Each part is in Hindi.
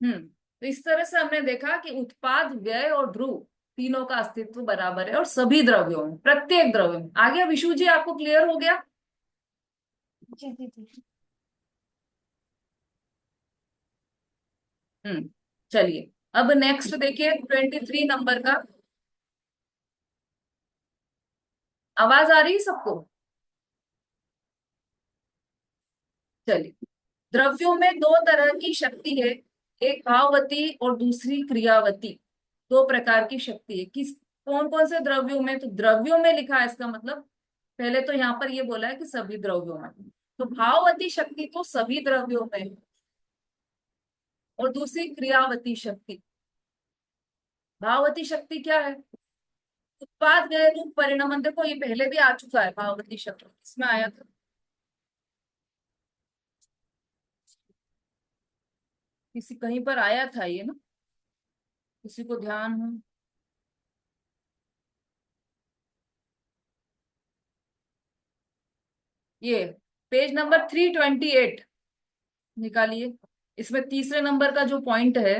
तो इस तरह से हमने देखा कि उत्पाद, व्यय और ध्रुव तीनों का अस्तित्व बराबर है, और सभी द्रव्यों में, प्रत्येक द्रव्य में। आ गया विशु जी, आपको क्लियर हो गया? जी जी जी। हम्म चलिए, अब नेक्स्ट देखिए 23 नंबर का। आवाज आ रही है सबको? चलिए, द्रव्यों में दो तरह की शक्ति है, एक भाववती और दूसरी क्रियावती। दो प्रकार की शक्ति है। किस, कौन कौन से द्रव्यों में? तो द्रव्यों में लिखा है, इसका मतलब पहले तो यहाँ पर ये बोला है कि सभी द्रव्यों में। तो भाववती शक्ति तो सभी द्रव्यों में है, और दूसरी क्रियावती शक्ति। भाववती शक्ति क्या है? उत्पाद व्यय रूप परिणमन। देखो ये पहले भी आ चुका है, भाववती शक्ति इसमें आया था। किसी कहीं पर आया था ये ना, किसी को ध्यान हो? ये पेज नंबर 328 निकालिए। इसमें तीसरे नंबर का जो पॉइंट है,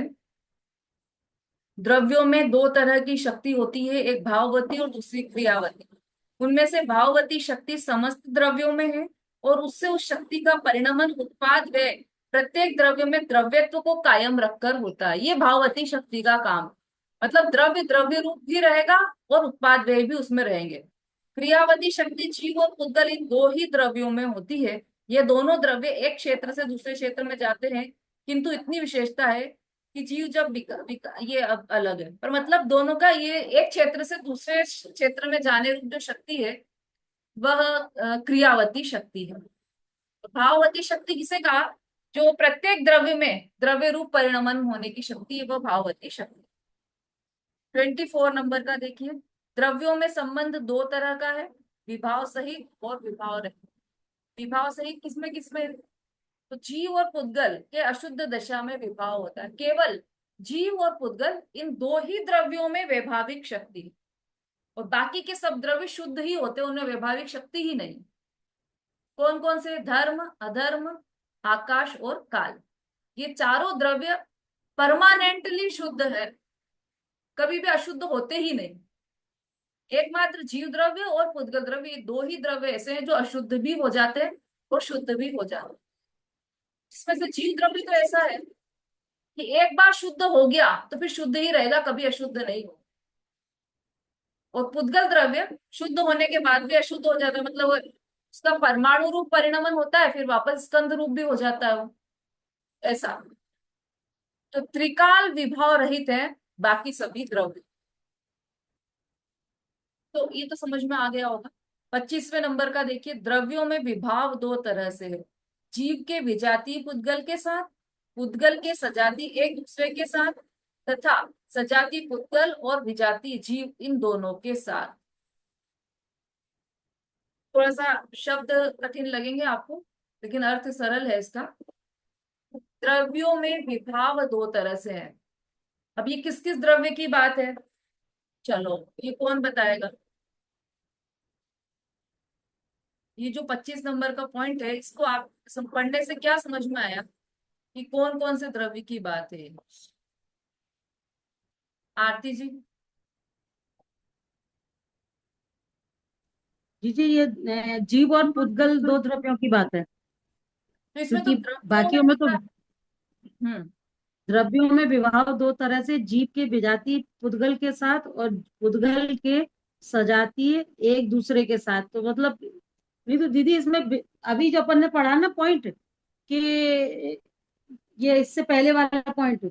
द्रव्यों में दो तरह की शक्ति होती है, एक भाववती और दूसरी क्रियावती। उनमें से भाववती शक्ति समस्त द्रव्यों में है, और उससे उस शक्ति का परिणमन उत्पाद व प्रत्येक द्रव्य में द्रव्यत्व को कायम रखकर होता है। ये भाववती शक्ति का काम। मतलब द्रव्य द्रव्य रूप भी रहेगा, और उत्पाद व्यय भी उसमें रहेंगे। क्रियावती शक्ति जीव और पुद्गल, इन दो ही द्रव्यों में होती है। ये दोनों द्रव्य एक क्षेत्र से दूसरे क्षेत्र में जाते हैं, किंतु इतनी विशेषता है कि जीव जब ये अब अलग है, पर मतलब दोनों का ये एक क्षेत्र से दूसरे क्षेत्र में जाने रूप जो शक्ति है, वह क्रियावती शक्ति है। तो भाववती शक्ति किसे कहा? जो प्रत्येक द्रव्य में द्रव्य रूप परिणमन होने की शक्ति है, वह भाववती शक्ति। 24 नंबर का देखिए। द्रव्यों में संबंध दो तरह का है, विभाव सहित और विभाव रहित। विभाव सहित किसमें किसमें? तो जीव और पुद्गल के अशुद्ध दशा में विभाव होता है। केवल जीव और पुद्गल, इन दो ही द्रव्यों में वैभाविक शक्ति है, और बाकी के सब द्रव्य शुद्ध ही होते हैं, उनमें वैभाविक शक्ति ही नहीं। कौन कौन से? धर्म, अधर्म, आकाश और काल। ये चारों द्रव्य परमानेंटली शुद्ध है, कभी भी अशुद्ध होते ही नहीं। एकमात्र जीव द्रव्य और पुद्गल द्रव्य, ये दो ही द्रव्य ऐसे हैं जो अशुद्ध भी हो जाते हैं और शुद्ध भी हो जाते हैं। इसमें से जीव द्रव्य तो ऐसा है कि एक बार शुद्ध हो गया तो फिर शुद्ध ही रहेगा, कभी अशुद्ध नहीं हो। और पुद्गल द्रव्य शुद्ध होने के बाद भी अशुद्ध हो जाता है, मतलब उसका परमाणु रूप परिणमन होता है, फिर वापस स्कंद रूप भी हो जाता है वो, ऐसा। तो त्रिकाल विभाव रहित है बाकी सभी द्रव्य। तो ये तो समझ में आ गया होगा। 25वें नंबर का देखिए। द्रव्यों में विभाव दो तरह से है, जीव के विजातीय पुद्गल के साथ, पुद्गल के सजातीय एक दूसरे के साथ, तथा सजातीय पुद्गल और विजातीय जीव, इन दोनों के साथ। थोड़ा सा शब्द कठिन लगेंगे आपको, लेकिन अर्थ सरल है इसका। द्रव्यों में विभाव दो तरह से है। अब ये किस किस द्रव्य की बात है? चलो, ये कौन बताएगा? ये जो 25 नंबर का पॉइंट है, इसको आप पढ़ने से क्या समझ में आया कि कौन कौन से द्रव्य की बात है? आरती जी। जी जी, ये जीव और पुद्गल दो द्रव्यों की बात है। तो इसमें तो क्योंकि द्रव्यों में बाकियों में तो लिखा है। हम्म द्रव्यों में विवाह दो तरह से, जीव के विजातीय पुद्गल के साथ और पुद्गल के सजातीय एक दूसरे के साथ। तो मतलब नहीं तो दीदी, इसमें अभी जो अपन ने पढ़ा ना पॉइंट, कि ये इससे पहले वाला पॉइंट,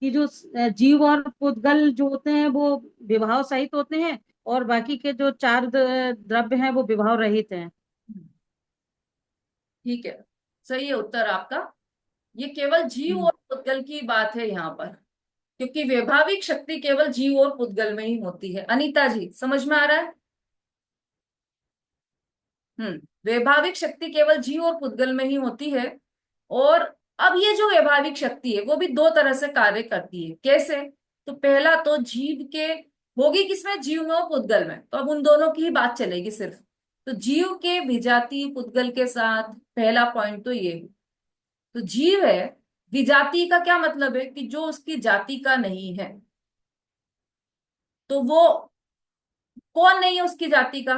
कि जो जीव और पुद्गल जो होते हैं वो विवाह सहित होते हैं, और बाकी के जो चार द्रव्य हैं वो विवाह रहित हैं। ठीक है, सही है उत्तर आपका। ये केवल जीव हम्म। और पुद्गल की बात है यहाँ पर, क्योंकि वैभाविक शक्ति केवल जीव और पुद्गल में ही होती है। अनीता जी, समझ में आ रहा है? वैभाविक शक्ति केवल जीव और पुद्गल में ही होती है। और अब ये जो वैभाविक शक्ति है, वो भी दो तरह से कार्य करती है। कैसे? तो पहला तो जीव के, होगी किसमें? जीव में और पुद्गल में। तो अब उन दोनों की ही बात चलेगी सिर्फ। तो जीव के विजातीय पुद्गल के साथ, पहला पॉइंट तो ये। तो जीव है, विजातीय का क्या मतलब है कि जो उसकी जाति का नहीं है। तो वो कौन नहीं है उसकी जाति का?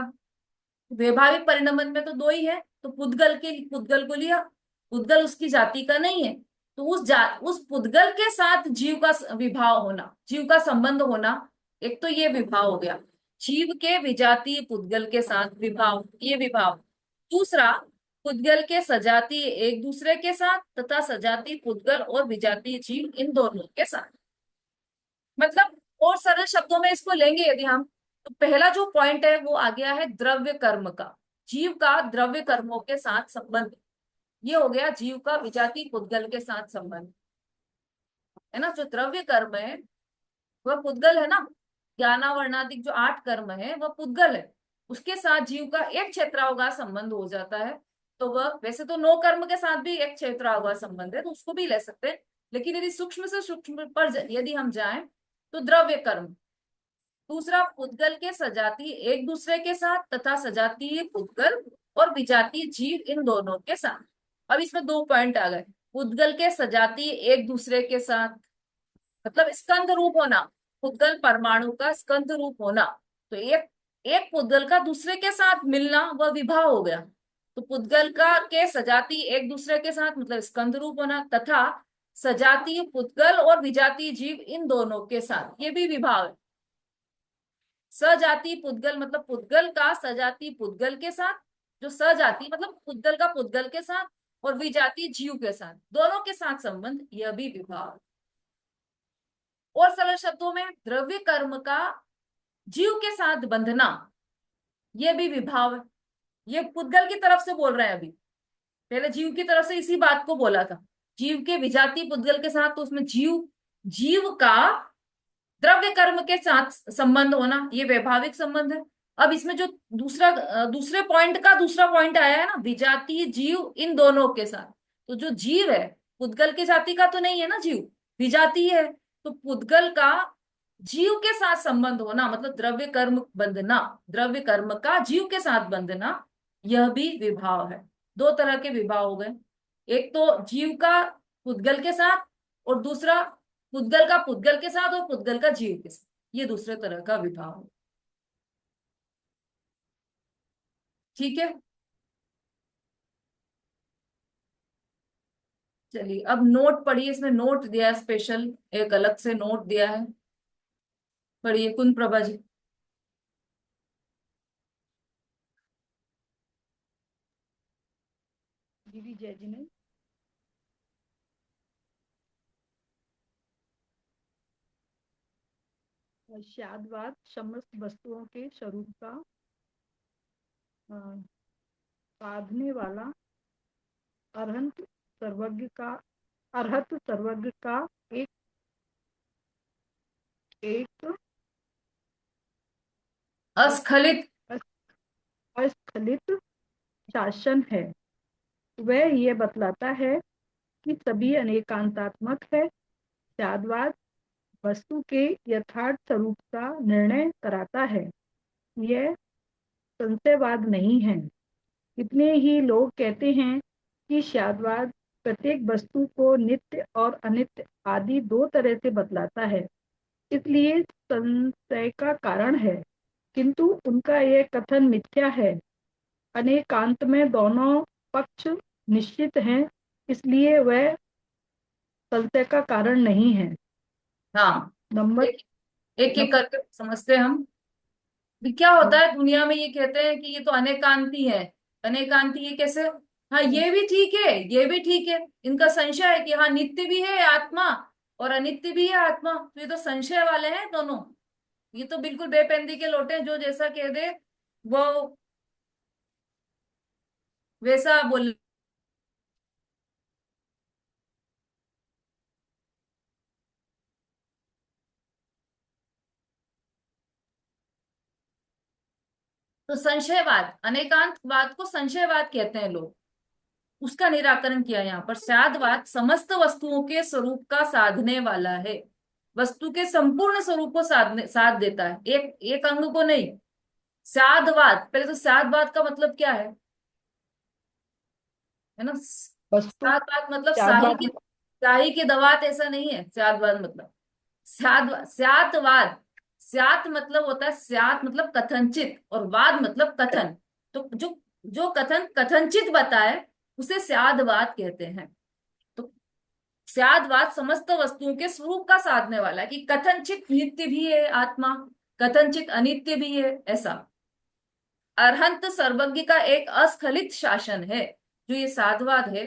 वैभाविक परिणमन में तो दो ही है, तो पुद्गल को लिया। पुद्गल उसकी जाति का नहीं है, तो उस पुद्गल के साथ जीव का विभाव होना, जीव का संबंध होना, एक तो ये विभाव हो गया। जीव के विजातीय पुद्गल के साथ विभाव, ये विभाव। दूसरा, पुद्गल के सजातीय एक दूसरे के साथ तथा सजातीय पुद्गल और विजातीय जीव इन दोनों के साथ। मतलब और सरल शब्दों में इसको लेंगे यदि हम, तो पहला जो पॉइंट है वो आ गया है द्रव्य कर्म का, जीव का द्रव्य कर्मों के साथ संबंध। ये हो गया जीव का विजातीय पुद्गल के साथ संबंध, है ना। जो द्रव्य कर्म है वह पुद्गल है ना, ज्ञानावर्णादिक जो 8 कर्म है वह पुद्गल है, उसके साथ जीव का एक क्षेत्रावगाह संबंध हो जाता है। तो वह वैसे तो 9 कर्म के साथ भी एक क्षेत्रावगाह संबंध है, तो उसको भी ले सकते हैं। लेकिन यदि सूक्ष्म से सूक्ष्म पर यदि हम जाएं, तो द्रव्य कर्म। दूसरा, पुद्गल के सजातीय एक दूसरे के साथ तथा सजातीय पुद्गल और विजातीय जीव इन दोनों के साथ। अब इसमें 2 पॉइंट आ गए। पुद्गल के सजातीय एक दूसरे के साथ, मतलब स्कंध रूप होना, पुद्गल परमाणु का स्कंध रूप होना। तो एक एक पुद्गल का दूसरे के साथ मिलना वह विभाव हो गया। तो पुद्गल का के सजातीय एक दूसरे के साथ मतलब स्कंध रूप होना, तथा सजातीय पुद्गल और विजातीय जीव इन दोनों के साथ, ये भी विभाव है। सजातीय पुद्गल मतलब पुद्गल का सजातीय पुद्गल के साथ, जो सजाति मतलब पुद्गल का पुद्गल के साथ और विजातीय जीव के साथ, दोनों के साथ संबंध, यह भी विभाव है। और सरल शब्दों में द्रव्य कर्म का जीव के साथ बंधना, यह भी विभाव है। ये पुद्गल की तरफ से बोल रहे हैं अभी, पहले जीव की तरफ से इसी बात को बोला था। जीव के विजातीय पुद्गल के साथ, तो उसमें जीव जीव का द्रव्य कर्म के साथ संबंध होना, ये वैभाविक संबंध है। अब इसमें जो दूसरे पॉइंट का दूसरा पॉइंट आया है ना, विजातीय जीव इन दोनों के साथ। तो जो जीव है, पुद्गल की जाति का तो नहीं है ना जीव, विजातीय है। तो पुद्गल का जीव के साथ संबंध होना मतलब द्रव्य कर्म बंधना, द्रव्य कर्म का जीव के साथ बंधना, यह भी विभाव है। 2 तरह के विभाव हो गए, एक तो जीव का पुद्गल के साथ, और दूसरा पुद्गल का पुद्गल के साथ और पुद्गल का जीव के साथ, ये दूसरे तरह का विभाव है। ठीक है। चलिए अब नोट पढ़िए, इसमें नोट दिया है स्पेशल, एक अलग से नोट दिया है। पढ़िए कुंद प्रभा जी। दीदी जय जी ने शादवाद समस्त वस्तुओं के स्वरूप का अ, साधने वाला अरहंत सर्वज्ञ का अरहत सर्वज्ञ का एक एक अस्खलित। अस्खलित शासन है। वह ये बतलाता है कि सभी अनेकांतात्मक है। शादवाद वस्तु के यथार्थ स्वरूप का निर्णय कराता है, यह संशयवाद नहीं है। कितने ही लोग कहते हैं कि शादवाद प्रत्येक वस्तु को नित्य और अनित्य आदि 2 तरह से बतलाता है, इसलिए संशय का कारण है। किंतु उनका यह कथन मिथ्या है। अनेकांत में दोनों पक्ष निश्चित हैं, इसलिए वह संशय का कारण नहीं है। हाँ, नंबर एक एक, नम, एक करके समझते हैं हम। भी क्या होता है दुनिया में, ये कहते हैं कि ये तो अनेकांती है। अनेकांती ये कैसे? हाँ ये भी ठीक है, ये भी ठीक है। इनका संशय है कि हाँ नित्य भी है आत्मा और अनित्य भी है आत्मा, तो ये तो संशय वाले हैं दोनों। ये तो बिल्कुल बेपेंदी के लोटे हैं, जो जैसा कह दे वो वैसा बोल। तो संशयवाद, अनेकांतवाद को संशयवाद कहते हैं लोग, उसका निराकरण किया यहाँ पर। स्यादवाद समस्त वस्तुओं के स्वरूप का साधने वाला है, वस्तु के संपूर्ण स्वरूप को साध देता है, एक एक अंग को नहीं। स्यादवाद, पहले तो स्यादवाद का मतलब क्या है ना? वस्तु स्यादवाद मतलब शादवाद साहित्य, शाही के दवात ऐसा नहीं है स्यादवाद मतलब। स्यातवाद, स्यात मतलब होता है, स्यात मतलब कथनचित और वाद मतलब कथन। तो जो जो कथन कथनचित बताए उसे स्यादवाद कहते हैं। तो स्यादवाद समस्त वस्तुओं के स्वरूप का साधने वाला है कि कथनचित नित्य भी है आत्मा, कथनचित अनित्य भी है ऐसा। अरहंत सर्वज्ञ का एक अस्खलित शासन है। जो ये साधवाद है,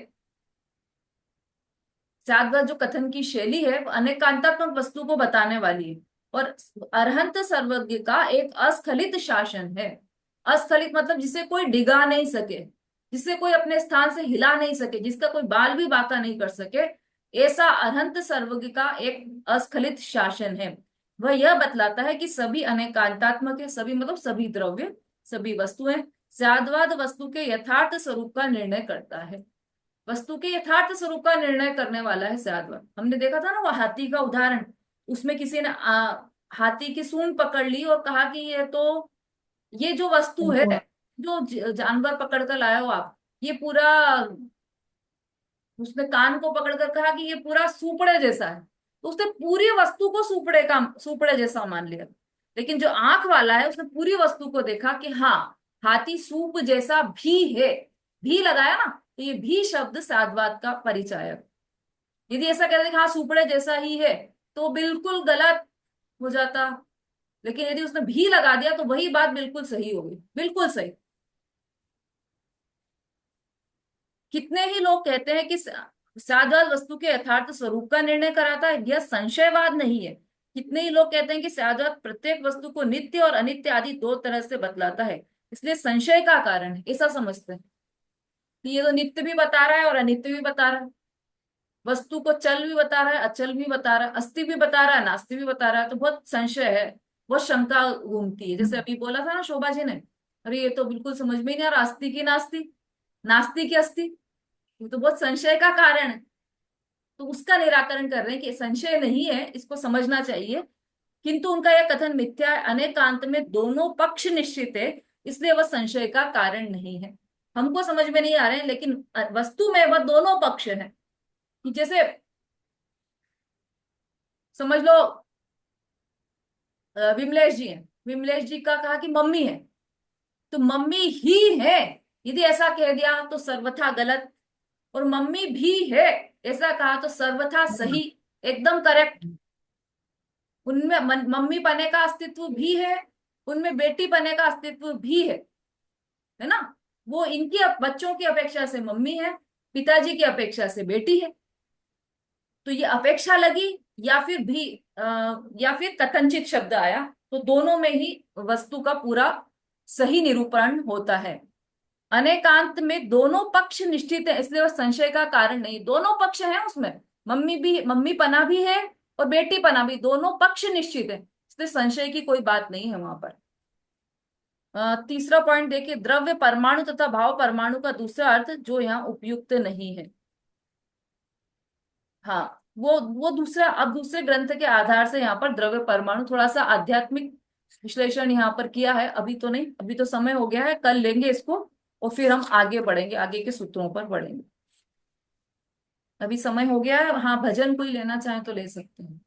साधवाद जो कथन की शैली है वो अनेकांतात्मक वस्तु को बताने वाली है। और अरहंत सर्वज्ञ का एक अस्खलित शासन है। अस्खलित मतलब जिसे कोई डिगा नहीं सके, जिसे कोई अपने स्थान से हिला नहीं सके, जिसका कोई बाल भी बांका नहीं कर सके, ऐसा अरहंत सर्वज्ञ का एक अस्खलित शासन है। वह यह बतलाता है कि सभी अनेकांतात्मक है, सभी मतलब सभी द्रव्य, सभी वस्तुएं। साधवाद वस्तु के यथार्थ स्वरूप का निर्णय करता है। वस्तु के यथार्थ स्वरूप का निर्णय करने वाला है सद्वत। हमने देखा था ना वो हाथी का उदाहरण, उसमें किसी ने हाथी की सूंड पकड़ ली और कहा कि ये तो, ये जो वस्तु है, जो जानवर पकड़ कर लाए हो आप, ये पूरा, उसने कान को पकड़कर कहा कि ये पूरा सुपड़े जैसा है, तो उसने पूरी वस्तु को सुपड़े जैसा मान लिया। लेकिन जो आंख वाला है उसने पूरी वस्तु को देखा कि हाँ, हाथी सूप जैसा भी है, भी लगाया ना, तो ये भी शब्द साधवाद का परिचायक। यदि ऐसा कहते कि हाँ सुपड़े जैसा ही है तो बिल्कुल गलत हो जाता। लेकिन यदि उसने भी लगा दिया तो वही बात बिल्कुल सही हो गई, बिल्कुल सही। कितने ही लोग कहते हैं कि साधवाद वस्तु के यथार्थ स्वरूप का निर्णय कराता है, यह संशयवाद नहीं है। कितने ही लोग कहते हैं कि साधवाद प्रत्येक वस्तु को नित्य और अनित्य आदि दो तरह से बतलाता है, इसलिए संशय का कारण है, ऐसा समझते हैं कि ये तो नित्य भी बता रहा है और अनित्य भी बता रहा है, वस्तु को चल भी बता रहा है, अचल भी बता रहा है, अस्थि भी बता रहा है, नास्ति भी बता रहा है। तो बहुत संशय है, बहुत शंका घूमती है। जैसे अभी बोला था ना शोभा जी ने, अरे ये तो बिल्कुल समझ में ही नहीं आ रहा, अस्थि की नास्ति, नास्ति की अस्थि, ये तो बहुत संशय का कारण है। तो उसका निराकरण कर रहे हैं कि संशय नहीं है, इसको समझना चाहिए। किंतु उनका यह कथन मिथ्या है, अनेकांत में दोनों पक्ष निश्चित है, इसलिए वह संशय का कारण नहीं है। हमको समझ में नहीं आ रहे हैं, लेकिन वस्तु में वह दोनों पक्ष है। कि जैसे समझ लो विमलेश जी हैं, विमलेश जी का कहा कि मम्मी है, तो मम्मी ही है, यदि ऐसा कह दिया तो सर्वथा गलत। और मम्मी भी है ऐसा कहा तो सर्वथा सही, एकदम करेक्ट। उनमें मम्मी पने का अस्तित्व भी है, उनमें बेटी पने का अस्तित्व भी है ना। वो इनकी बच्चों की अपेक्षा से मम्मी है, पिताजी की अपेक्षा से बेटी है। तो ये अपेक्षा लगी या फिर भी या फिर कथनचित शब्द आया, तो दोनों में ही वस्तु का पूरा सही निरूपण होता है। अनेकांत में दोनों पक्ष निश्चित है, इसलिए वह संशय का कारण नहीं, दोनों पक्ष हैं उसमें, मम्मी भी, मम्मी पना भी है और बेटी पना भी, दोनों पक्ष निश्चित है, इसलिए संशय की कोई बात नहीं है वहां पर। तीसरा पॉइंट देखिए, द्रव्य परमाणु तथा भाव परमाणु का दूसरा अर्थ जो यहाँ उपयुक्त नहीं है। हाँ, वो दूसरा, अब दूसरे ग्रंथ के आधार से यहाँ पर द्रव्य परमाणु थोड़ा सा आध्यात्मिक विश्लेषण यहाँ पर किया है। अभी तो नहीं, अभी तो समय हो गया है, कल लेंगे इसको और फिर हम आगे बढ़ेंगे, आगे के सूत्रों पर बढ़ेंगे। अभी समय हो गया है। हाँ, भजन कोई लेना चाहे तो ले सकते हैं।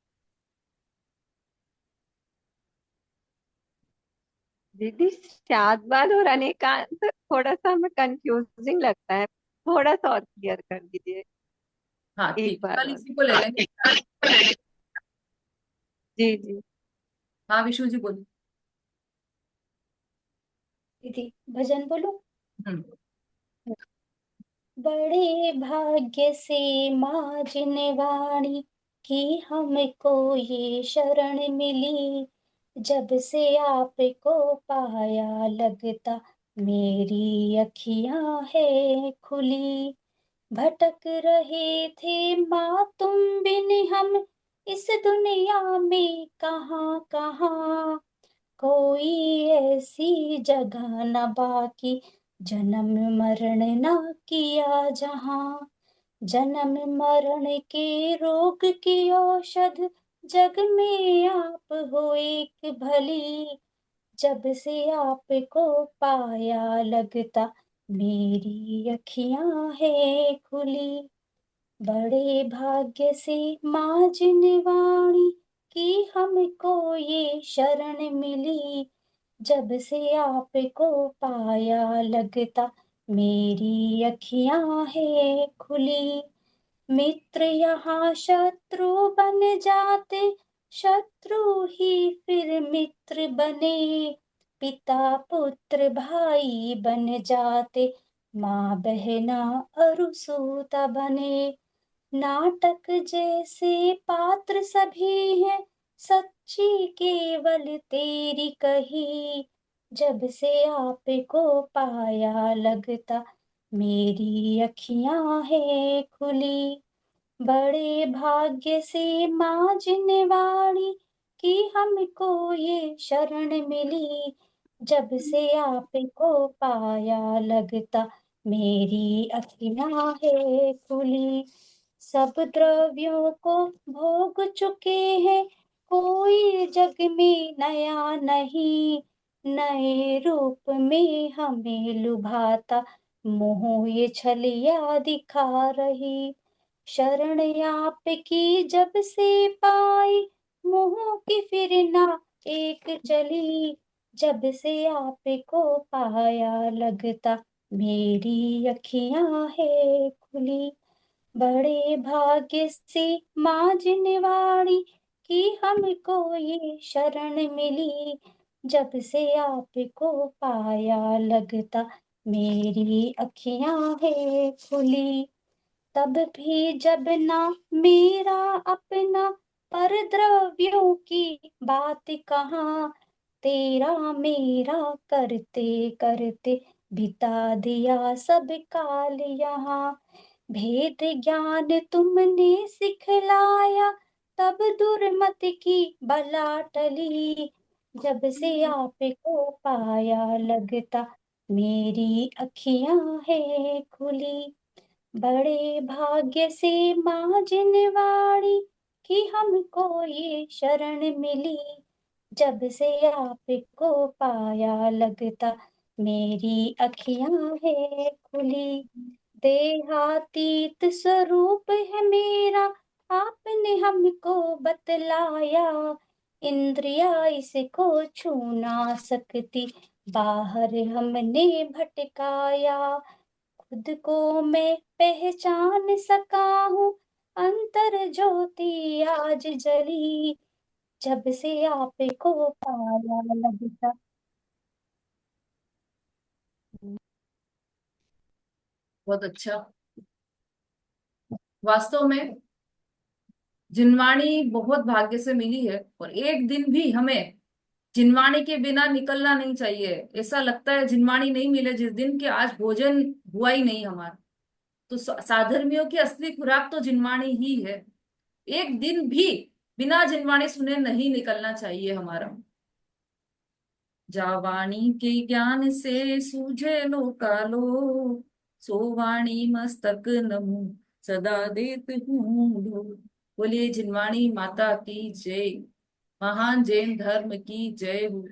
दीदी, शादबाद और अनेकांत थोड़ा सा हमें कंफ्यूजिंग लगता है, थोड़ा सा और क्लियर कर दीजिए हाँ एक ठीक, बार कल और। इसी को ले लेंगे। जी जी। हाँ विशु जी बोलिए। दीदी भजन बोलो। हम्म। बड़े भाग्य से माँ जिनवाणी की हमको ये शरण मिली, जब से आपको पाया लगता मेरी अखियां है खुली। भटक रहे थे माँ तुम बिन हम इस दुनिया में कहाँ कहाँ, कोई ऐसी जगह न बाकी जन्म मरण न किया जहाँ। जन्म मरण के रोग की औषध जग में आप हो एक भली, जब से आपको पाया लगता मेरी अखियां है खुली। बड़े भाग्य से माँ जिनवाणी की हमको ये शरण मिली, जब से आपको पाया लगता मेरी अखियां है खुली। मित्र यहाँ शत्रु बन जाते, शत्रु ही फिर मित्र बने, पिता पुत्र भाई बन जाते, माँ बहना अरुसूता बने। नाटक जैसे पात्र सभी हैं, सच्ची केवल तेरी कही, जब से आपको पाया लगता मेरी अखियां है खुली। बड़े भाग्य से माँ जिनवाणी की हमको ये शरण मिली, जब से आपको पाया लगता मेरी अखियां है खुली। सब द्रव्यों को भोग चुके हैं, कोई जग में नया नहीं, नए रूप में हमें लुभाता मोह ये छलिया दिखा रही। शरण आपकी जब से पाई, मोह की फिर ना एक चली, जब से आपको पाया लगता मेरी अखियां है खुली। बड़े भाग्य से माँ जिनवाणी की हमको ये शरण मिली, जब से आपको पाया लगता मेरी अखियां है खुली। तब भी जब ना मेरा अपना, पर द्रव्यों की बात कहाँ, तेरा मेरा करते करते बिता दिया सब काल यहाँ। भेद ज्ञान तुमने सिखलाया, तब दुर्मत की बला टली, जब से आपको पाया लगता मेरी अखियां है खुली। बड़े भाग्य से माँ जिनवाणी की हमको ये शरण मिली, जब से आपको पाया लगता मेरी अखियां है खुली। देहातीत स्वरूप है मेरा, आपने हमको बतलाया, इंद्रिया इसको छू ना सकती, बाहर हमने भटकाया। खुद को मैं पहचान सका हूँ, अंतर ज्योति आज जली, जब से आपको पाया लगता। बहुत अच्छा। वास्तव में जिनवाणी बहुत भाग्य से मिली है, और एक दिन भी हमें जिनवाणी के बिना निकलना नहीं चाहिए। ऐसा लगता है जिनवाणी नहीं मिले जिस दिन कि आज भोजन हुआ ही नहीं हमारा। तो साधर्मियों की असली खुराक तो जिनवाणी ही है। एक दिन भी बिना जिनवाणी सुने नहीं निकलना चाहिए हमारा। जा वाणी के ज्ञान से सूझे लो कालो, सो वाणी मस्तक नमो सदा देत हूँ ढो। बोलिए जिनवाणी माता की जय। महान जैन धर्म की जय हो।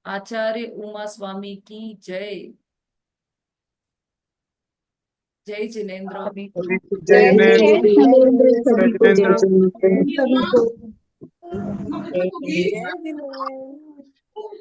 आचार्य उमा स्वामी की जय। जय जिनेन्द्र। सभी को सभी को जय जय जिनेन्द्र। जिनेन्द्र। जय सभी को जिनेन्द्र। जय जिनेन्द्र। सभी को जय जिनेन्द्र।